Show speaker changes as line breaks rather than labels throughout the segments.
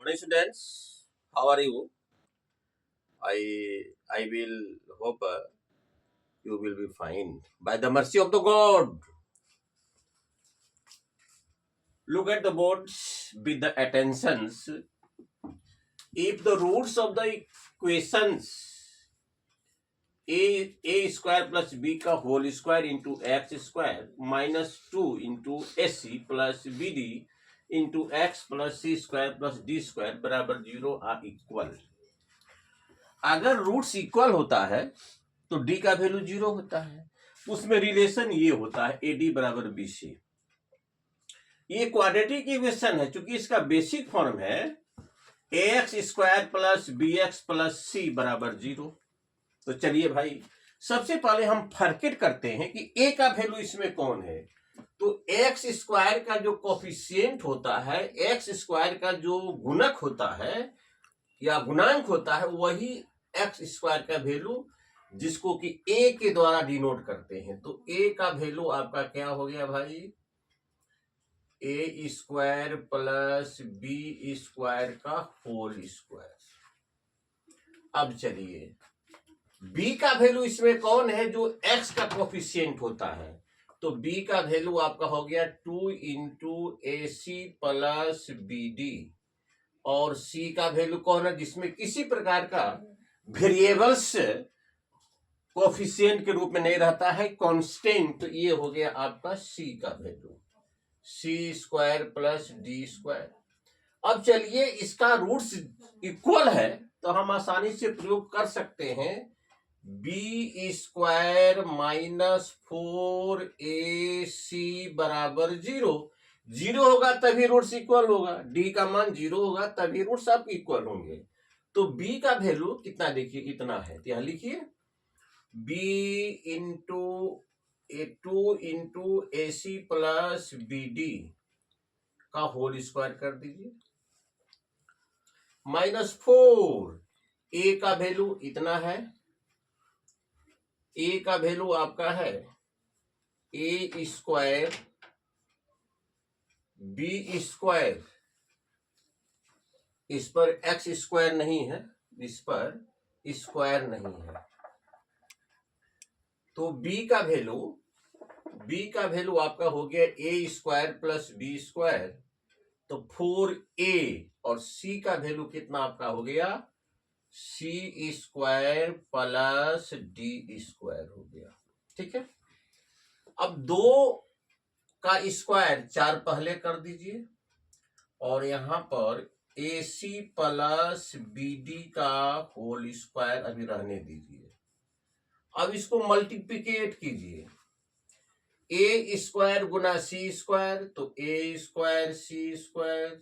morning, students. How are you? I will hope you will be fine. By the mercy of the God, look at the boards with the attentions. If the roots of the equations a square plus b का whole square into x square minus 2 into ac plus bd into x plus c square plus d square बराबर 0 are equal. अगर roots equal होता है तो D का value 0 होता है. उसमें रिलेशन ये होता है एडी बराबर बी सी. ये क्वाड्रेटिक इक्वेशन है. चूंकि इसका बेसिक फॉर्म है A X square plus B X plus C बराबर 0. तो चलिए भाई, सबसे पहले हम फर्केट करते हैं कि ए का वैल्यू इसमें कौन है. तो एक्स स्क्वायर का जो कोफिशिएंट होता है, एक्स स्क्वायर का जो गुणक होता है या गुणांक होता है, वही एक्स स्क्वायर का वैल्यू जिसको कि ए के द्वारा डिनोट करते हैं. तो ए का वैल्यू आपका क्या हो गया भाई, ए स्क्वायर प्लस बी स्क्वायर का होल स्क्वायर. अब चलिए, बी का वैल्यू इसमें कौन है, जो एक्स का कोफिशिएंट होता है. तो बी का वैल्यू आपका हो गया 2 इंटू ए सी प्लस बी डी. और सी का वैल्यू कौन है, जिसमें किसी प्रकार का वेरिएबल्स कोफिशिएंट के रूप में नहीं रहता है, कांस्टेंट. तो ये हो गया आपका सी का वैल्यू, सी स्क्वायर प्लस डी स्क्वायर. अब चलिए, इसका रूट्स इक्वल है तो हम आसानी से प्रयोग कर सकते हैं. बी स्क्वायर माइनस 4ac बराबर 0. 0 होगा तभी रूट्स इक्वल होगा. डी का मान 0 होगा तभी रूट्स आपके इक्वल होंगे. तो बी का वैल्यू कितना, देखिए इतना है. तो यहां लिखिए बी इंटू 2 इंटू ए सी प्लस बी डी का होल स्क्वायर कर दीजिए माइनस 4. ए का वैल्यू इतना है. ए का वैल्यू आपका है ए स्क्वायर बी स्क्वायर, इस पर एक्स स्क्वायर नहीं है, इस पर स्क्वायर नहीं है. तो बी का वैल्यू आपका हो गया ए स्क्वायर प्लस बी स्क्वायर. तो 4a. और सी का वैल्यू कितना आपका हो गया, सी स्क्वायर प्लस डी स्क्वायर हो गया. ठीक है. अब 2 का स्क्वायर 4 पहले कर दीजिए और यहां पर ए सी प्लस बी डी का होल स्क्वायर अभी रहने दीजिए. अब इसको मल्टीप्लिकेट कीजिए. ए स्क्वायर गुना सी स्क्वायर, तो A square C square.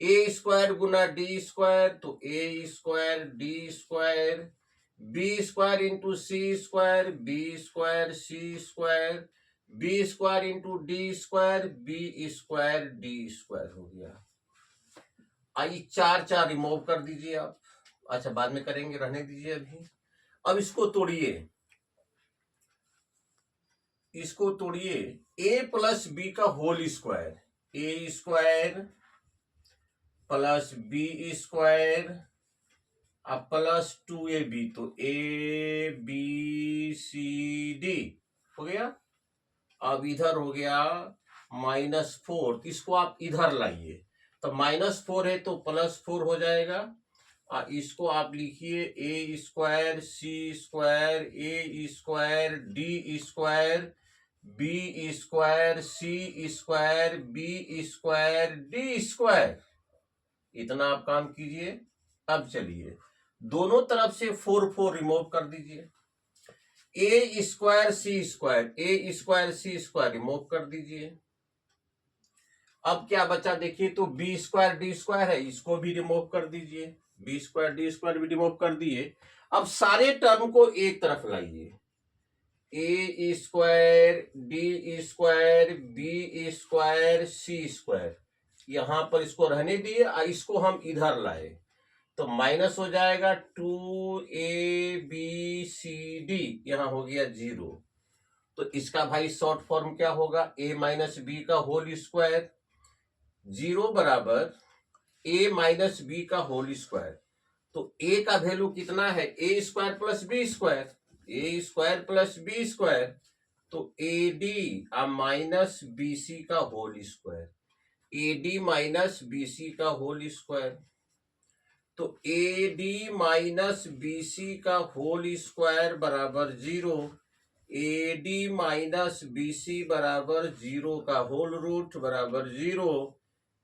A square गुना डी स्क्वायर, तो A square D square. B square into C square, B square C square. B square into D square, B square D square हो गया. आइए 4 remove कर दीजिए आप. अच्छा, बाद में करेंगे, रहने दीजिए अभी. अब इसको तोड़िए, ए प्लस बी का whole square, A square plus B square अब प्लस 2ab. तो ए बी सी डी हो गया. अब इधर हो गया -4. इसको आप इधर लाइए, तो -4 है तो +4 हो जाएगा. इसको आप लिखिए A square C square A square D square B square C square B square D square. इतना आप काम कीजिए. अब चलिए, दोनों तरफ से 4 रिमूव कर दीजिए. ए स्क्वायर सी स्क्वायर रिमूव कर दीजिए. अब क्या बचा देखिए, तो बी स्क्वायर डी स्क्वायर है, इसको भी रिमूव कर दीजिए. बी स्क्वायर डी स्क्वायर भी रिमूव कर दिए. अब सारे टर्म को एक तरफ लाइए. A square D square B square C square, यहां पर इसको रहने दिए. इसको हम इधर लाए तो माइनस हो जाएगा 2abcd. यहां हो गया 0. तो इसका भाई शॉर्ट फॉर्म क्या होगा, a माइनस बी का होल स्क्वायर. 0 बराबर ए माइनस बी का होल स्क्वायर। तो ए का वैल्यू कितना है, A square plus B square, A square plus B square, तो A D minus B C का whole square, A D minus B C का whole square. तो A D minus B C का whole square बराबर 0, A D minus B C बराबर 0 का whole root बराबर 0,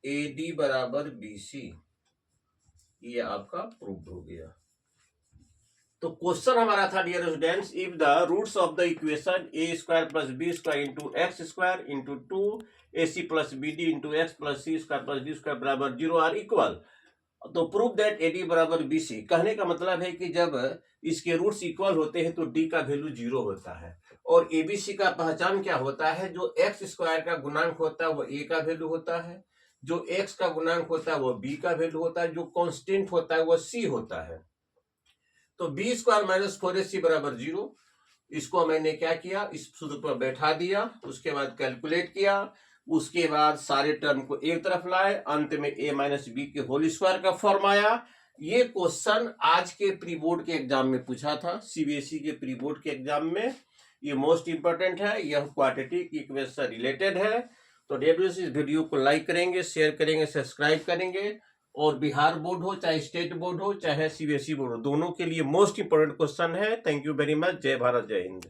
A D बराबर बी सी। ये आपका प्रूव हो गया। तो क्वेश्चन हमारा था dear students, if the roots of the equation A square plus B square into X square into 2ac plus B D into X plus C square plus D square बराबर 0 are equal, तो prove that A D बराबर B C. कहने का मतलब है कि जब इसके रूट्स इक्वल होते हैं तो डी का वैल्यू 0 होता है। और एबीसी का पहचान क्या होता है, जो एक्स स्क्वायर का गुणांक होता है वो ए का वैल्यू होता है, जो एक्स का गुणांक होता है वो बी का वैल्यू होता है, जो कांस्टेंट होता है वो सी होता है। तो बी स्क्वायर माइनस 4ac बराबर 0, इसको मैंने क्या किया, इस सूत्र पर बैठा दिया, उसके बाद कैलकुलेट किया, उसके बाद सारे टर्म को एक तरफ लाए, अंत में a माइनस बी के होल स्क्वायर का फॉर्म आया। ये क्वेश्चन आज के प्री बोर्ड के एग्जाम में पूछा था, सीबीएसई के प्री बोर्ड के एग्जाम में। ये मोस्ट इंपोर्टेंट है, यह क्वाड्रेटिक इक्वेशन से रिलेटेड है। तो इस वीडियो को लाइक करेंगे, शेयर करेंगे, सब्सक्राइब करेंगे। और बिहार बोर्ड हो, चाहे स्टेट बोर्ड हो, चाहे सीबीएसई बोर्ड हो, दोनों के लिए मोस्ट इंपोर्टेंट क्वेश्चन है। Thank you very much. जय भारत, जय हिंद।